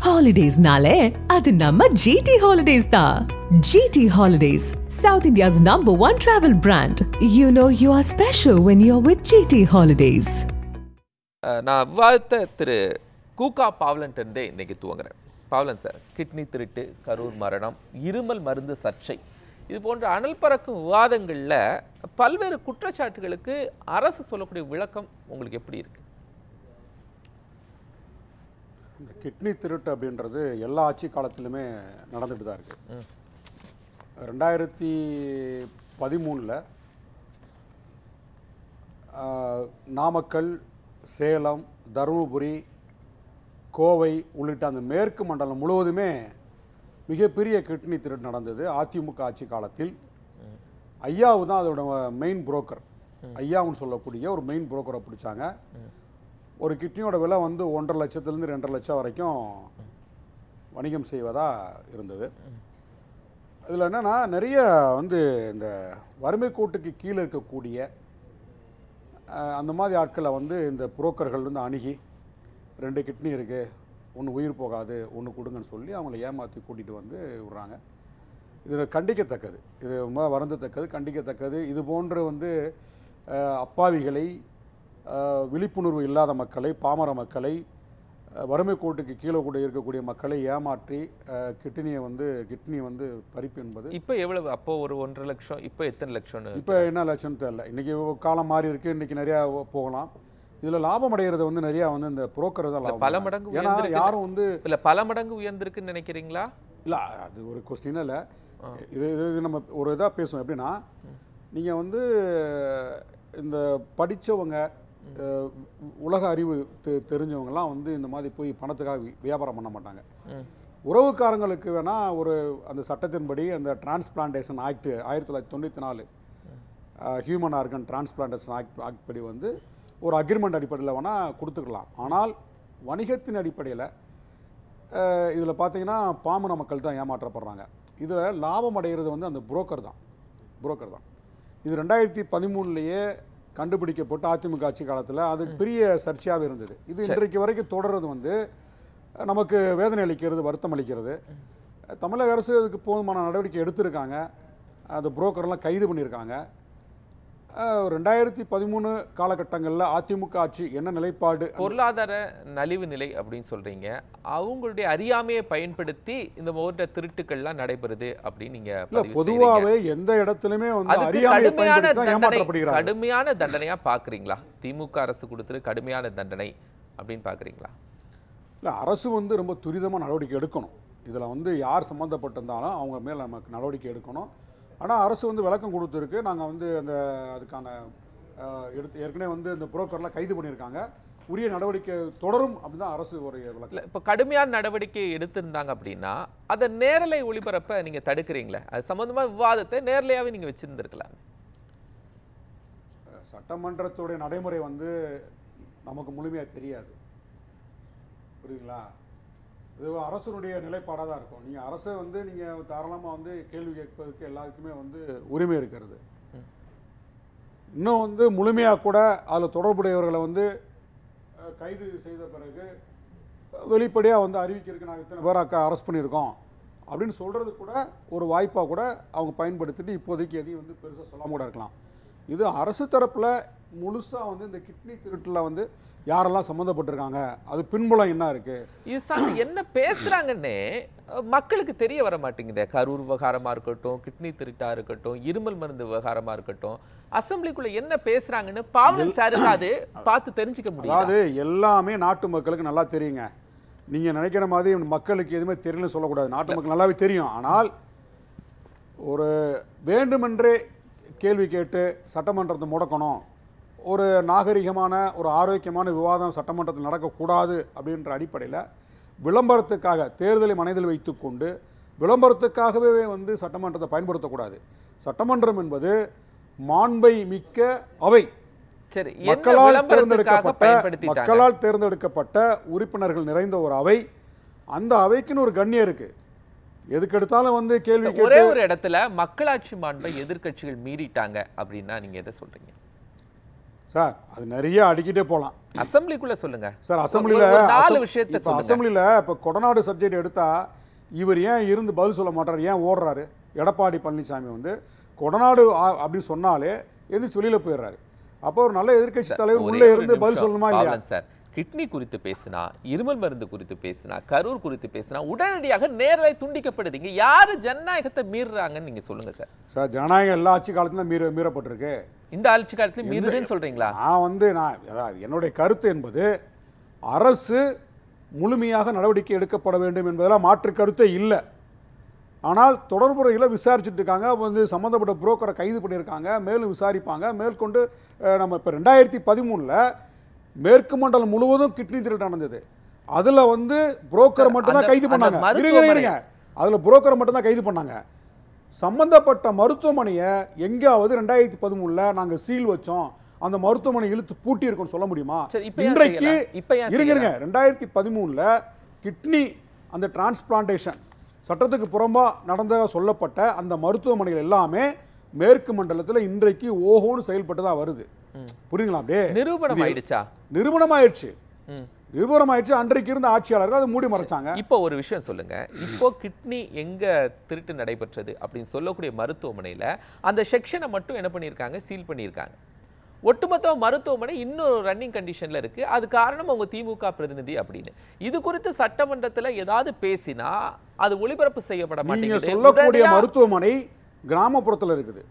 Holidays-nale, adu namma GT Holidays da. GT Holidays, South India's #1 travel brand. You know you are special when you're with GT Holidays. நான் விவாதத்தை திரு KUKA பாவலன்ட்டே இன்னைக்கு துவங்குறேன். பாவலன் sir, kidney திருட்டு, கரூர் மரணம், இருமல் மருந்து சர்ச்சை, இது போன்ற அனல் பறக்கும் விவாதங்களில் பல்வேறு குற்றச்சாட்டுகளுக்கு அரசு சொல்லக்கூடிய விளக்கம் உங்களுக்கு எப்படி இருக்கு? இந்த கிட்னி திருட்டு அப்படின்றது எல்லா ஆட்சி காலத்திலுமே நடந்துட்டு தான் இருக்கு. 2013 நாமக்கல், சேலம், தருமபுரி, கோவை உள்ளிட்ட அந்த மேற்கு மண்டலம் முழுவதுமே மிகப்பெரிய கிட்னி திருட்டு நடந்தது. அதிமுக ஆட்சி காலத்தில் ஐயாவு தான் அதோட மெயின் புரோக்கர். ஐயாவுன்னு சொல்லக்கூடிய ஒரு மெயின் புரோக்கரை பிடிச்சாங்க. ஒரு கிட்னியோட விலை வந்து 1.5 லட்சத்துலேருந்து 2.5 லட்சம் வரைக்கும் வணிகம் செய்வதாக இருந்தது. இதில் என்னென்னா நிறைய வந்து இந்த வறுமை கோட்டுக்கு கீழே இருக்கக்கூடிய அந்த மாதிரி ஆட்களை வந்து இந்த புரோக்கர்கள் வந்து அணுகி 2 கிட்னி இருக்குது, ஒன்று உயிர் போகாது, ஒன்று கொடுங்கன்னு சொல்லி அவங்கள ஏமாற்றி கூட்டிகிட்டு வந்து விடுறாங்க. இது கண்டிக்கத்தக்கது, இது ரொம்ப வருந்தத்தக்கது, கண்டிக்கத்தக்கது. இது போன்று வந்து அப்பாவிகளை, விழிப்புணர்வு இல்லாத மக்களை, பாமர மக்களை, வறுமை கோட்டுக்கு கீழே கூட இருக்கக்கூடிய மக்களை ஏமாற்றி கிட்னி வந்து பறிப்பு என்பது இப்போ எவ்வளவு? அப்போ ஒரு 1.5 லட்சம், இப்போ எத்தனை லட்சம்னு? இப்போ என்ன லட்சம்னு தெரியல. இன்றைக்கி காலம் மாறி இருக்குது, இன்றைக்கி நிறையா போகலாம். இதில் லாபம் அடைகிறது வந்து நிறையா வந்து இந்த புரோக்கர் தான் லாபம். பல மடங்கு ஏன்னா யாரும் வந்து இல்லை, பல மடங்கு உயர்ந்திருக்குன்னு நினைக்கிறீங்களா? இல்லை, அது ஒரு கொஸ்டின் இல்லை. இது நம்ம ஒரு இதாக பேசுவோம். எப்படின்னா, நீங்கள் வந்து இந்த படித்தவங்க, உலக அறிவு தெரிஞ்சவங்கலாம் வந்து இந்த மாதிரி போய் பணத்துக்காக வியாபாரம் பண்ண மாட்டாங்க. உறவுக்காரங்களுக்கு வேணால் ஒரு அந்த சட்டத்தின்படி அந்த transplantation act 1994 human organ transplantation act படி வந்து ஒரு அக்ரிமெண்ட் அடிப்படையில் வேணால் கொடுத்துக்கலாம். ஆனால் வணிகத்தின் அடிப்படையில் இதில் பார்த்தீங்கன்னா பாமர மக்கள் தான் ஏமாற்றப்படுறாங்க. இதில் லாபம் அடைகிறது வந்து அந்த புரோக்கர் தான். இது 2013 கண்டுபிடிக்கப்பட்டு அதிமுக ஆட்சி காலத்தில் அது பெரிய சர்ச்சையாக இருந்தது. இது இன்றைக்கு வரைக்கும் தொடர்றது வந்து நமக்கு வேதனை அளிக்கிறது, வருத்தம் அளிக்கிறது. தமிழக அரசு அதுக்கு போதுமான நடவடிக்கை எடுத்திருக்காங்க. அந்த புரோக்கர்லாம் கைது பண்ணியிருக்காங்க. 2013 காலகட்டங்களில் அதிமுக ஆட்சி என்ன நிலைப்பாடு, பொருளாதார நலிவு நிலை அப்படின்னு சொல்றீங்க. அவங்களுடைய அறியாமையை பயன்படுத்தி இந்த போன்ற திருட்டுக்கள்லாம் நடைபெறுது அப்படின்னு நீங்க பொதுவாகவே எந்த இடத்துலையுமே வந்து அறியாமையை பயன்படுத்தி தான் ஏமாற்றப்படுகிறாங்க. கடுமையான தண்டனையா பாக்குறீங்களா? திமுக அரசு கொடுத்துரு கடுமையான தண்டனை அப்படின்னு பாக்குறீங்களா? இல்லை, அரசு வந்து ரொம்ப துரிதமாக நடவடிக்கை எடுக்கணும். இதில் வந்து யார் சம்மந்தப்பட்டிருந்தாலும் அவங்க மேலே நமக்கு நடவடிக்கை எடுக்கணும். ஆனால் அரசு வந்து விளக்கம் கொடுத்துருக்கு. நாங்கள் வந்து அதுக்கான ஏற்கனவே வந்து இந்த புரோக்கர்லாம் கைது பண்ணியிருக்காங்க. உரிய நடவடிக்கை தொடரும் அப்படின்னு தான் அரசு ஒரு விளக்கம். இப்போ கடுமையான நடவடிக்கை எடுத்திருந்தாங்க அப்படின்னா அதை நேரலை ஒளிபரப்ப நீங்கள் தடுக்கிறீங்களே, அது சம்மந்தமாக விவாதத்தை நேரலையாகவே நீங்கள் வச்சுருந்துருக்கலாம். சட்டமன்றத்துடைய நடைமுறை வந்து நமக்கு முழுமையாக தெரியாது, புரியுதுங்களா? இது அரசனுடைய நிலைப்பாடாக தான் இருக்கும். நீங்கள் அரசை வந்து நீங்கள் தாராளமாக வந்து கேள்வி கேட்பதற்கு எல்லாருக்குமே வந்து உரிமை இருக்கிறது. இன்னும் வந்து முழுமையாக கூட அதில் தொடர்புடையவர்களை வந்து கைது செய்த பிறகு வெளிப்படையாக வந்து அறிவிக்கிறதுக்கு நாங்கள் இத்தனை பேர் அரெஸ்ட் பண்ணியிருக்கோம் அப்படின்னு சொல்கிறது கூட ஒரு வாய்ப்பாக கூட அவங்க பயன்படுத்திட்டு இப்போதைக்கு எதையும் வந்து பெருசாக சொல்லாமல் கூட இருக்கலாம். இது அரசு தரப்பில் முழுசாக வந்து இந்த கிட்னி திருட்டில் வந்து யாரெல்லாம் சம்மந்தப்பட்டிருக்காங்க, அது பின்புலம் என்ன இருக்குது, இது சார்ந்து என்ன பேசுகிறாங்கன்னே மக்களுக்கு தெரிய வர மாட்டேங்குது. கரூர் விவகாரமாக இருக்கட்டும், கிட்னி திருட்டாக இருக்கட்டும், இருமல் மருந்து விவகாரமாக இருக்கட்டும், அசம்பிளிக்குள்ளே என்ன பேசுகிறாங்கன்னு பாவலன் சாருக்கு அது பார்த்து தெரிஞ்சுக்க முடியும். அதாவது எல்லாமே நாட்டு மக்களுக்கு நல்லா தெரியுங்க. நீங்கள் நினைக்கிற மாதிரி மக்களுக்கு எதுவுமே தெரியலன்னு சொல்லக்கூடாது. நாட்டு மக்கள் நல்லாவே தெரியும். ஆனால் ஒரு வேண்டுமென்றே கேள்வி கேட்டு சட்டமன்றத்தை முடக்கணும், ஒரு நாகரிகமான ஒரு ஆரோக்கியமான விவாதம் சட்டமன்றத்தில் நடக்கக்கூடாது அப்படின்ற அடிப்படையில் விளம்பரத்துக்காக தேர்தலை மனதில் வைத்து கொண்டு விளம்பரத்துக்காகவே வந்து சட்டமன்றத்தை பயன்படுத்தக்கூடாது. சட்டமன்றம் என்பது மாண்பை மிக்க அவை. சரி, மக்களால் தேர்ந்தெடுக்கப்பட்ட உறுப்பினர்கள் நிறைந்த ஒரு அவை. அந்த அவைக்குன்னு ஒரு கண்ணியம் இருக்கு. எதுக்கு எடுத்தாலும் வந்து கேள்வி ஒரே ஒரு இடத்துல மக்களாட்சி மாண்பை எதிர்க்கட்சிகள் மீறிட்டாங்க அப்படின்னா நீங்க எதை சொல்றீங்க? சார் அது நிறைய அடிக்கிட்டே போகலாம். அசெம்பிளிக்குள்ள சொல்லுங்க சார். அசெம்பிளியில் 4 விஷயத்தை சொல்லுங்க. அசெம்பிளியில் இப்போ கொடநாடு சப்ஜெக்ட் எடுத்தா இவர் ஏன் இருந்து பதில் சொல்ல மாட்டார், ஏன் ஓடுறாரு? எடப்பாடி பழனிசாமி வந்து கொடநாடு அப்படின்னு சொன்னாலே எந்திரிச்சு வெளியில போயிடுறாரு. அப்போ ஒரு நல்ல எதிர்க்கட்சி தலைவர் உள்ளே இருந்து பதில் சொல்லணுமா இல்லையா? சார், கிட்னி குறித்து பேசினா, இருமல் மருந்து குறித்து பேசினா, கரூர் குறித்து பேசினா உடனடியாக நேரலை துண்டிக்கப்படுது. இங்க யாரு ஜனநாயகத்தை மீறுறாங்கன்னு நீங்க சொல்லுங்க சார். சார், ஜனநாயகம் எல்லா ஆட்சி காலத்திலும் மீறப்பட்டிருக்கு. இந்த ஆட்சி காலத்துல மீறுதுன்னு சொல்றீங்களா? நான் என்னுடைய கருத்து என்பது அரசு முழுமையாக நடவடிக்கை எடுக்கப்பட வேண்டும் என்பதெல்லாம் மாற்று கருத்தே இல்லை. ஆனால் தொடர்புறையில் விசாரிச்சுட்டு இருக்காங்க. வந்து சம்மந்தப்பட்ட புரோக்கரை கைது பண்ணியிருக்காங்க, மேலும் விசாரிப்பாங்க. மேற்கொண்டு நம்ம இப்போ 2013 மேற்கு மண்டலம் முழுவதும் கிட்னி திருட்டு நடந்தது. அதில் வந்து புரோக்கர் மட்டும்தான் கைது பண்ணாங்க. இருங்க, அதில் புரோக்கரை மட்டும்தான் கைது பண்ணாங்க. சம்பந்தப்பட்ட மருத்துவமனையை எங்கேயாவது 2013 நாங்கள் சீல் வச்சோம், அந்த மருத்துவமனை இழுத்து பூட்டி இருக்கும்னு சொல்ல முடியுமா? இன்றைக்கு இருங்க, 2013 கிட்னி அந்த டிரான்ஸ்பிளான்டேஷன் சட்டத்துக்கு புறம்பா நடந்ததாக சொல்லப்பட்ட அந்த மருத்துவமனைகள் எல்லாமே மேற்கு மண்டலத்தில் இன்றைக்கு ஓஹோன்னு செயல்பட்டு தான் வருது. புரியுங்களா? அப்படியே நிரூபணம் ஆயிடுச்சா? நிரூபணம் ஆயிடுச்சு. அன்றைக்கு இருந்த ஆட்சியாளர்கள் அதை மூடி மறைச்சாங்க. இப்போ ஒரு விஷயம் சொல்லுங்க, இப்போ கிட்னி எங்க திருட்டு நடைபெற்றது அப்படின்னு சொல்லக்கூடிய மருத்துவமனையில அந்த செக்ஷனை மட்டும் என்ன பண்ணியிருக்காங்க? சீல் பண்ணியிருக்காங்க. ஒட்டுமொத்த மருத்துவமனை இன்னொரு ரன்னிங் கண்டிஷன்ல இருக்கு. அது காரணம் உங்க திமுக பிரதிநிதி அப்படின்னு. இது குறித்து சட்டமன்றத்தில் ஏதாவது பேசினா அது ஒளிபரப்பு செய்யப்பட மாட்டேங்குது. நீங்க சொல்லக்கூடிய மருத்துவமனை கிராமப்புறத்தில் இருக்குது.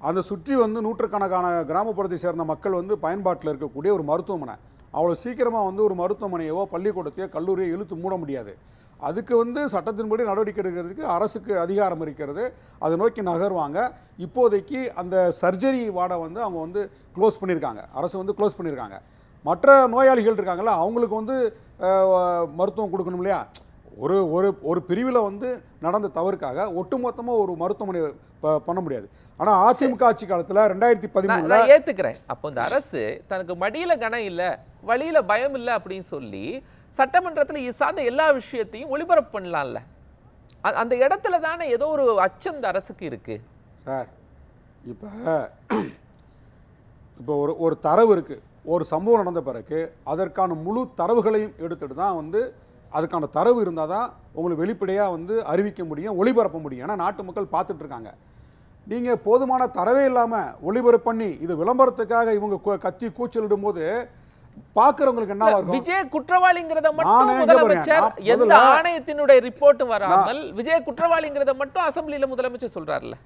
அந்த சுற்றி வந்து நூற்றுக்கணக்கான கிராமப்புறத்தை சேர்ந்த மக்கள் வந்து பயன்பாட்டில் இருக்கக்கூடிய ஒரு மருத்துவமனை. அவ்வளோ சீக்கிரமாக வந்து ஒரு மருத்துவமனையோ பள்ளிக்கூடத்தையோ கல்லூரியோ இழுத்து மூட முடியாது. அதுக்கு வந்து சட்டத்தின்படி நடவடிக்கை எடுக்கிறதுக்கு அரசுக்கு அதிகாரம் இருக்கிறது. அதை நோக்கி நகர்வாங்க. இப்போதைக்கு அந்த சர்ஜரி வார்டை வந்து அவங்க வந்து க்ளோஸ் பண்ணியிருக்காங்க. அரசு வந்து க்ளோஸ் பண்ணியிருக்காங்க. மற்ற நோயாளிகள் இருக்காங்களா, அவங்களுக்கு வந்து மருத்துவம் கொடுக்கணும் இல்லையா? ஒரு ஒரு ஒரு பிரிவில் வந்து நடந்த தவறுக்காக ஒட்டுமொத்தமாக ஒரு மருத்துவமனை பண்ண முடியாது. ஆனால் அதிமுக ஆட்சி காலத்தில் 2013 ஏற்றுக்கிறேன். அப்போ இந்த அரசு தனக்கு மடியில் கனம் இல்லை, வழியில் பயம் இல்லை அப்படின்னு சொல்லி சட்டமன்றத்தில் இது சார்ந்த எல்லா விஷயத்தையும் ஒளிபரப்பு பண்ணலாம்ல. அந்த இடத்துல தானே ஏதோ ஒரு அச்சம் இந்த அரசுக்கு இருக்கு சார். இப்போ ஒரு தரவு இருக்கு. ஒரு சம்பவம் நடந்த பிறகு அதற்கான முழு தரவுகளையும் எடுத்துட்டு தான் வந்து அதுக்கான தரவு இருந்தால் தான் உங்களுக்கு வெளிப்படையாக வந்து அறிவிக்க முடியும், ஒளிபரப்ப முடியும். ஏன்னா நாட்டு மக்கள் பார்த்துட்டு இருக்காங்க. நீங்கள் போதுமான தரவே இல்லாமல் ஒளிபரப்பு பண்ணி இது விளம்பரத்துக்காக இவங்க கத்தி கூச்சலிடும் போது பார்க்குறவங்களுக்கு என்ன ஆகும்? விஜய் குற்றவாளிங்கிறத மட்டும் முதலமைச்சர் எந்த ஆணையத்தினுடைய ரிப்போர்ட்டும் வராமல் விஜய் குற்றவாளிங்கிறத மட்டும் அசெம்பிளியில் முதலமைச்சர் சொல்றாருல்ல.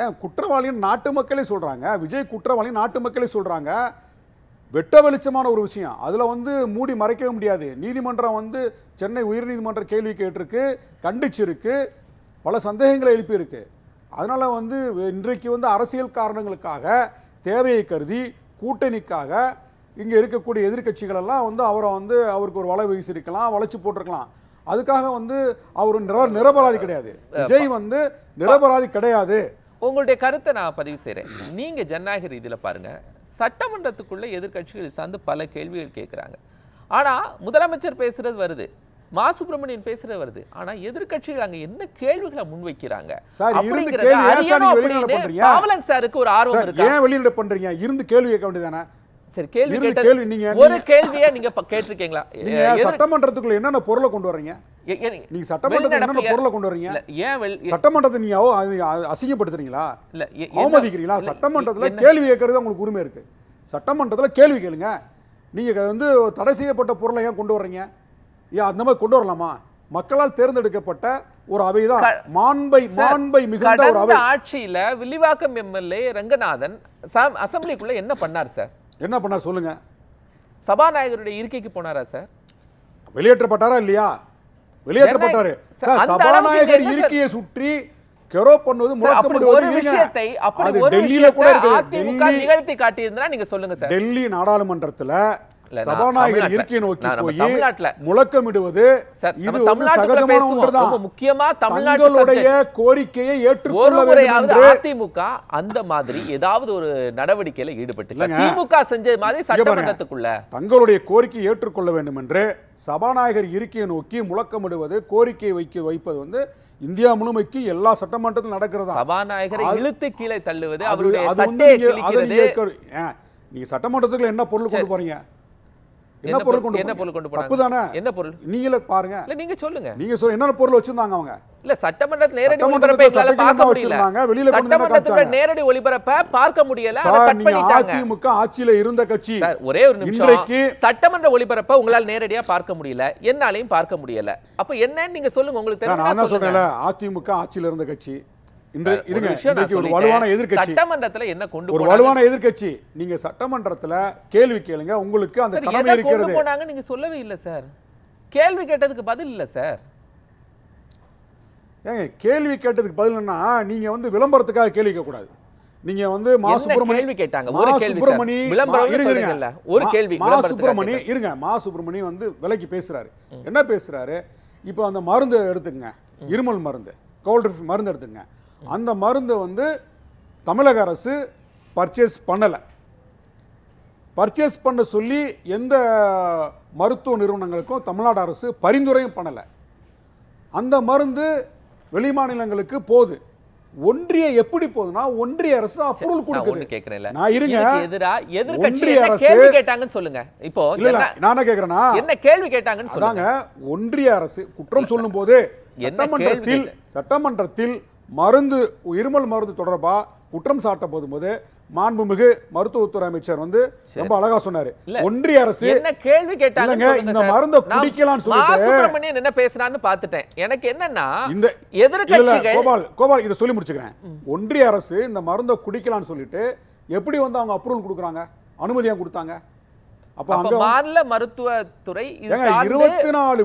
ஏன் குற்றவாளின்னு நாட்டு மக்களே சொல்றாங்க. விஜய் குற்றவாளி நாட்டு மக்களே சொல்றாங்க. வெட்ட வெளிச்சமான ஒரு விஷயம். அதில் வந்து மூடி மறைக்கவே முடியாது. நீதிமன்றம் வந்து சென்னை உயர்நீதிமன்றம் கேள்வி கேட்டிருக்கு, கண்டிச்சிருக்கு, பல சந்தேகங்களை எழுப்பியிருக்கு. அதனால் வந்து இன்றைக்கு வந்து அரசியல் காரணங்களுக்காக தேவையை கருதி கூட்டணிக்காக இங்கே இருக்கக்கூடிய எதிர்கட்சிகள் எல்லாம் வந்து அவரை வந்து அவருக்கு ஒரு வலை வீசிருக்கலாம், வளைச்சு போட்டிருக்கலாம். அதுக்காக வந்து அவர் நிரபராதி கிடையாது. விஜய் வந்து நிரபராதி கிடையாது. உங்களுடைய கருத்தை நான் பதிவு செய்கிறேன். நீங்க ஜனநாயக ரீதியில் பாருங்க, சட்டமன்றத்துக்குள்ள எதிர்கட்சிகள் சார்ந்து பல கேள்விகள் கேட்குறாங்க. ஆனா முதலமைச்சர் பேசுறது வருது, மா சுப்பிரமணியன் பேசுறது வருது. ஆனா எதிர்கட்சிகள் அங்க என்ன கேள்விகளை முன்வைக்கிறாங்க அப்படிங்கறது அறியணும் அப்படின்னு பாவலன் சாருக்கு ஒரு ஆர்வம் இருக்கு. ஏன் வெளியிட பண்றீங்க? இருந்து கேள்வி கேட்க வேண்டியதானே. சரி, கேள்வி கேட்ட ஒரு கேள்வியை நீங்க கேட்டிருக்கீங்களா? நீங்க சட்டமன்றத்துக்குள்ள என்னென்ன பொருளை கொண்டு வர்றீங்க? நீங்க சட்டமன்றத்துக்கு என்னென்ன பொருளை கொண்டு வர்றீங்க? சட்டமன்றத்தை நீங்க அசிங்கப்படுத்துறீங்களா? இல்ல அவமதிக்கிறீங்களா? சட்டமன்றத்துல கேள்வி கேட்கறது உங்களுக்கு உரிமை இருக்கு. சட்டமன்றத்துல கேள்வி கேளுங்க. நீங்க வந்து தடை செய்யப்பட்ட பொருளை ஏன் கொண்டு வர்றீங்க? ஏன் அந்த மாதிரி கொண்டு வரலாமா? மக்களால் தேர்ந்தெடுக்கப்பட்ட ஒரு அவைதான், மாண்பை மிகுந்த ஒரு அவை. ஆட்சியில வில்லிவாக்கம் எம்எல்ஏ ரங்கநாதன் அசெம்பிளிக்குள்ள என்ன பண்ணார் சார்? என்ன பண்ணார் சொல்லுங்க. சபாநாயகருடைய இருக்கைக்கு போனாரா சார்? வெளியேற்றப்பட்டாரா இல்லையா? வெளியேற்றப்பட்டாரு. சபாநாயகர் இருக்கையை சுற்றி கெரோ பண்ணுவது முழக்கமிடுவது விஷயத்தை அப்படி ஒரு விஷயத்தை அதிமுக நிகழ்த்தி காட்டி இருந்தா நீங்க சொல்லுங்க சார். டெல்லி நாடாளுமன்றத்துல சபாநாயகர் இருக்கையை நோக்கி போய் முழக்கமிடுவது இது சகஜமான ஒன்றுதான். முக்கியமா தமிழ்நாட்டுடைய கோரிக்கையை ஏற்றுக்கொள்ள வேண்டும். அதிமுக அந்த மாதிரி ஏதாவது ஒரு நடவடிக்கையில ஈடுபட்டு திமுக செஞ்ச மாதிரி சட்டமன்றத்துக்குள்ள தங்களுடைய கோரிக்கையை ஏற்றுக்கொள்ள வேண்டும் என்று சபாநாயகர் இருக்கையை நோக்கி முழக்கமிடுவது, கோரிக்கையை வைப்பது வந்து இந்தியா முழுமைக்கு எல்லா சட்டமன்றத்திலும் நடக்கிறதா. சபாநாயகரை இழுத்து கீழே தள்ளுவது, அவருடைய சட்டையை கிழிக்கிறது. நீங்க சட்டமன்றத்துக்குள்ள என்ன பொருள் கொண்டு போறீங்க? என்ன பொருள் கொண்டு போறாங்க? தப்புதானே? என்ன பொருள்? நீங்களே பாருங்க. இல்ல நீங்க சொல்லுங்க. நீங்க சொல்ல என்ன பொருள் வச்சிருந்தாங்க அவங்க? இல்ல சட்டமன்றத்துல நேரடி ஒளிபரப்பை எங்களால பார்க்க முடியல. வெளியில கொண்டு வந்து சட்டமன்றத்துல நேரடி ஒளிபரப்பை பார்க்க முடியல. அத கட் பண்ணிட்டாங்க. அதிமுக ஆட்சியில இருந்த கட்சி. ஒரே ஒரு நிமிஷம். சட்டமன்ற ஒளிபரப்பை உங்களால நேரடியா பார்க்க முடியல. என்னாலயும் பார்க்க முடியல. அப்ப என்னன்னு நீங்க சொல்லுங்க. உங்களுக்கு தெரியுமா? நான் சொல்றேன்ல, அதிமுக ஆட்சியில இருந்த கட்சி. இன்னைக்கு ஒரு வலுவான எதிர்க்கட்சி. சட்டமன்றத்துல என்ன கொண்டு ஒரு வலுவான எதிர்க்கட்சி. நீங்க சட்டமன்றத்துல கேள்வி கேளுங்க. உங்களுக்கு அந்த கடமை இருக்கிறது. கொண்டு போனாங்க நீங்க சொல்லவே இல்ல சார். கேள்வி கேட்டதுக்கு பதில் இல்ல சார். ஏங்க கேள்வி கேட்டதுக்கு பதில் என்ன? நீங்க வந்து விளம்பரத்துக்காக கேள்வி கேட்க கூடாது. நீங்க வந்து மா சுப்பிரமணி கேட்டாங்க. ஒரு கேள்வி சார். விளம்பரம் சொல்றீங்கல்ல. ஒரு கேள்வி மா சுப்பிரமணி இருங்க. மா சுப்பிரமணி வந்து விலைக்கு பேசுறாரு. என்ன பேசுறாரு? இப்போ அந்த மருந்து எடுத்துக்கங்க. இருமல் மருந்து, கோல்ட் மருந்து எடுத்துங்க. அந்த மருந்து வந்து தமிழக அரசு பர்ச்சேஸ் பண்ணல. பர்ச்சேஸ் பண்ண சொல்லி எந்த மருத்துவ நிறுவனங்களுக்கும் தமிழ்நாடு அரசு பரிந்துரையும் பண்ணல. அந்த மருந்து வெளி மாநிலங்களுக்கு போகுது. ஒன்றிய எப்படி போகுதுன்னா, ஒன்றிய அரசு அப்ரூவல் கொடுக்குது. நான் இருங்க, எதிர்க்கட்சி என்ன கேள்வி கேட்டாங்கன்னு சொல்லுங்க. இப்போ இல்ல நானே கேக்குறேனா, என்ன கேள்வி கேட்டாங்கன்னு சொல்லுங்க. ஒன்றிய அரசு குற்றம் சொல்லும்போது சட்டமன்றத்தில் மருந்து இருமல் மருந்து தொடர்பா குற்றம் சாட்ட போதும்போது மாண்புமிகு மருத்துவத்துறை அமைச்சர் வந்து ரொம்ப அழகா சொன்னாரு. ஒன்றிய அரசு என்ன கேள்வி கேட்டாங்க, இந்த மருந்தை குடிக்கலாம்னு சொல்லிட்டு சுப்பிரமணியன் என்ன பேசுறான்னு பார்த்துட்டேன். எனக்கு என்னன்னா, இந்த எதிர்க்கட்சிகள் கோபால் இத சொல்லி முடிச்சுக்கிறேன். ஒன்றிய அரசு இந்த மருந்தை குடிக்கலாம்னு சொல்லிட்டு எப்படி வந்து அவங்க அப்ரூவல் கொடுக்குறாங்க, அனுமதியா கொடுத்தாங்க? அப்ப அங்க மாநில மருத்துவத்துறை 24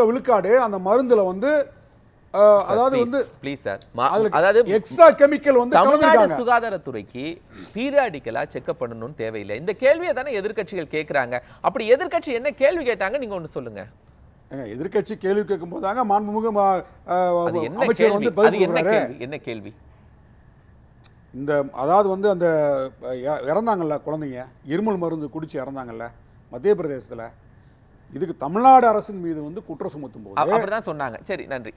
விழுக்காடு அந்த மருந்துல வந்து அதாவது வந்து ப்ளீஸ் சார், அதாவது எக்ஸ்ட்ரா கெமிக்கல் வந்து தமிழ்நாடு சுகாதாரத்துறைக்கு பீரியாடிக்கலா செக்அப் பண்ணணும்னு தேவையில்லை. இந்த கேள்வியை தானே எதிர்க்கட்சிகள் கேட்கறாங்க. அப்படி எதிர்க்கட்சி என்ன கேள்வி கேட்டாங்க நீங்க ஒன்னு சொல்லுங்க. எதிர்க்கட்சி கேள்வி கேட்கும் போதாங்க மாண்புமிகு அமைச்சர் வந்து பதில் கொடுக்கறாரு. என்ன கேள்வி? இந்த அதாவது வந்து அந்த இறந்தாங்கல்ல குழந்தைங்க, இருமல் மருந்து குடிச்சு இறந்தாங்கல்ல மத்திய பிரதேசத்துல, இதுக்கு தமிழ்நாடு அரசின் மீது வந்து குற்றம் சுமத்தும் போது அப்படிதான் சொன்னாங்க. சரி, நன்றி.